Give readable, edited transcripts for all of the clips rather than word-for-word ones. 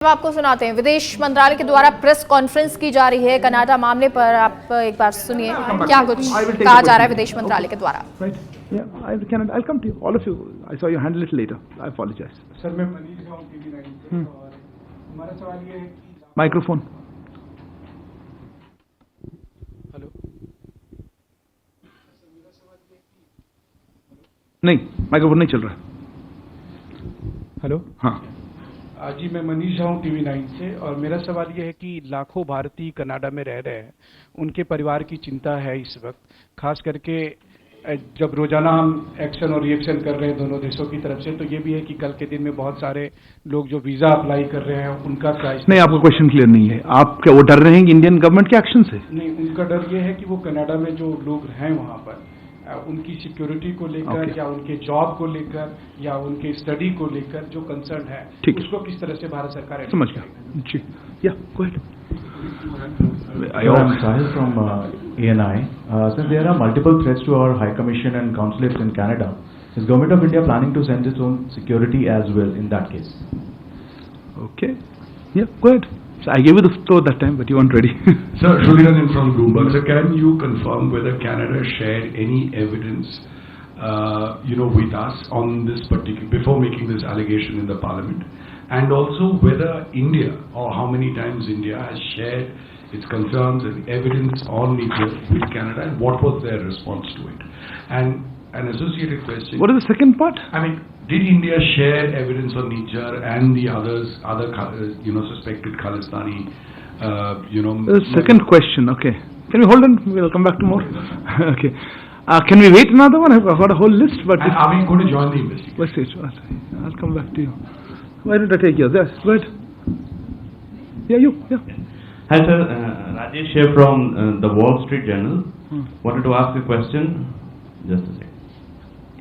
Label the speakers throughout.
Speaker 1: हम आपको सुनाते हैं। विदेश मंत्रालय के द्वारा प्रेस कॉन्फ्रेंस की जा रही है कनाडा मामले पर। आप एक बार सुनिए क्या कुछ कहा जा रहा है विदेश मंत्रालय के द्वारा।
Speaker 2: I'll come to you, all of you. I saw your hand a little later. I apologize.
Speaker 3: Sir मैं मनीष हूँ TV9 से और हमारा सवाल ये है कि
Speaker 2: माइक्रोफोन।
Speaker 3: हेलो
Speaker 2: नहीं, माइक्रोफोन नहीं चल रहा है।
Speaker 3: हेलो
Speaker 2: हाँ,
Speaker 3: जी मैं मनीष हूँ TV9 से और मेरा सवाल ये है कि लाखों भारतीय कनाडा में रह रहे हैं, उनके परिवार की चिंता है इस वक्त, खास करके जब रोजाना हम एक्शन और रिएक्शन कर रहे हैं दोनों देशों की तरफ से, तो ये भी है कि कल के दिन में बहुत सारे लोग जो वीजा अप्लाई कर रहे हैं उनका क्या
Speaker 2: नहीं, आपका क्वेश्चन क्लियर नहीं है। आप क्या वो डर रहे हैं इंडियन गवर्नमेंट के एक्शन से?
Speaker 3: नहीं, उनका डर ये है कि वो कनाडा में जो लोग हैं वहाँ पर उनकी सिक्योरिटी को लेकर या उनके जॉब को लेकर या उनके स्टडी को लेकर जो कंसर्न है, उसको किस तरह से भारत सरकार
Speaker 2: समझ गया जी। या go ahead.
Speaker 4: I'm Sach from ANI. Since there are multiple threats to our High Commission and consulates in Canada, is Government of India planning to send its own security as well in that case?
Speaker 2: Okay. Yeah, go ahead. So I gave you the floor that time, but you weren't ready.
Speaker 5: Sir, Shruliranjan from Bloomberg. Sir, can you confirm whether Canada shared any evidence, with us on this particular, before making this allegation in the Parliament? And also whether India, or how many times India has shared its concerns and evidence on Niger with Canada, and what was their response to it? And an associated question.
Speaker 2: What is the second part?
Speaker 5: I mean, did India share evidence on Niger and the other suspected Khalistani,
Speaker 2: The second question, okay. Can we hold on? We'll come back to more. Okay. Can we wait another one? I've got a whole list, but...
Speaker 5: And are we going to join the investigation?
Speaker 2: I'll come back to you. Why don't I take yours? Yes, go ahead. Yeah, you. Yeah.
Speaker 4: Hi sir, Rajesh here from the Wall Street Journal. Wanted to ask a question. Just a second.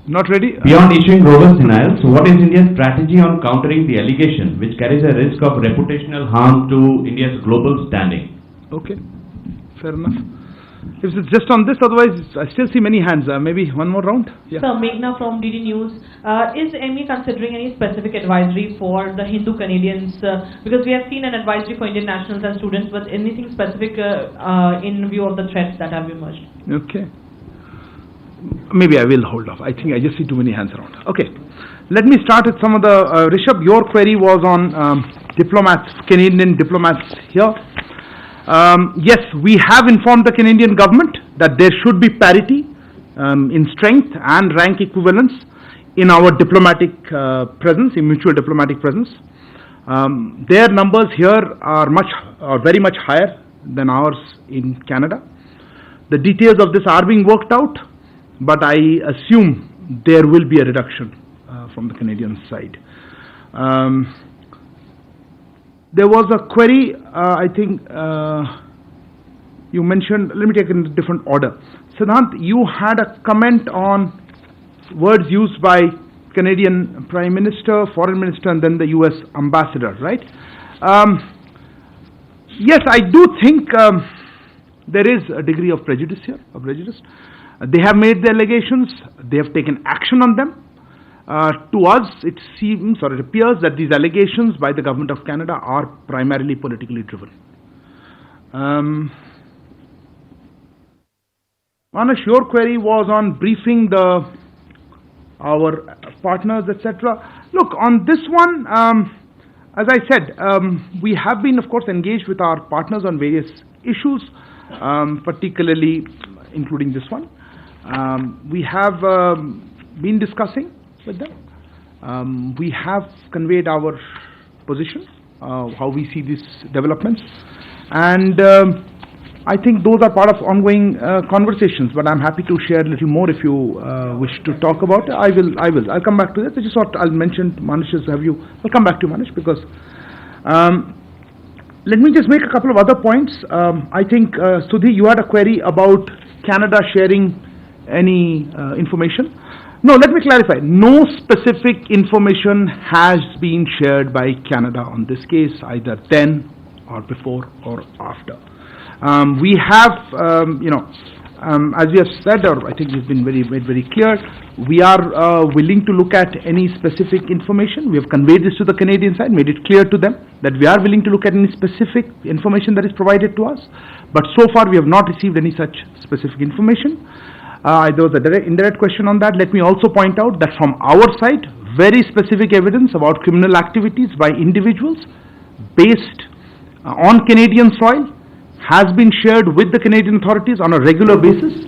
Speaker 2: Not ready?
Speaker 4: Beyond issuing robust denials, what is India's strategy on countering the allegation which carries a risk of reputational harm to India's global standing?
Speaker 2: Okay, fair enough. If it's just on this, otherwise I still see many hands. Maybe one more round? Yeah.
Speaker 6: Sir, Meghna from DD News. Is ME considering any specific advisory for the Hindu Canadians? Because we have seen an advisory for Indian nationals and students, but anything specific in view of the threats that have emerged?
Speaker 2: Okay. Maybe I will hold off. I think I just see too many hands around. Okay. Let me start with some of the... Rishabh, your query was on diplomats, Canadian diplomats here. Yes, we have informed the Canadian government that there should be parity in strength and rank equivalence in our diplomatic presence, in mutual diplomatic presence. Their numbers here are very much higher than ours in Canada. The details of this are being worked out, but I assume there will be a reduction from the Canadian side. There was a query, I think you mentioned, let me take it in a different order. Siddhant, you had a comment on words used by Canadian Prime Minister, Foreign Minister, and then the US Ambassador, right? Yes, I do think there is a degree of prejudice here, They have made the allegations, they have taken action on them. To us, it seems or it appears that these allegations by the Government of Canada are primarily politically driven. Manish, your query was on briefing our partners, etc. Look, on this one, as I said, we have been, of course, engaged with our partners on various issues, particularly including this one. We have been discussing with them. We have conveyed our position, how we see these developments, and I think those are part of ongoing conversations, but I'm happy to share a little more if you wish to talk about it. I'll come back to that. I just thought I'll mention Manish's I'll come back to Manish because let me just make a couple of other points. I think Sudhi, you had a query about Canada sharing any information. No, let me clarify. No specific information has been shared by Canada on this case, either then or before or after. We have, as we have said, or I think we've been made very clear, we are willing to look at any specific information. We have conveyed this to the Canadian side, made it clear to them. that we are willing to look at any specific information that is provided to us, but so far we have not received any such specific information. There was a indirect question on that. Let me also point out that from our side, very specific evidence about criminal activities by individuals based on Canadian soil has been shared with the Canadian authorities on a regular basis.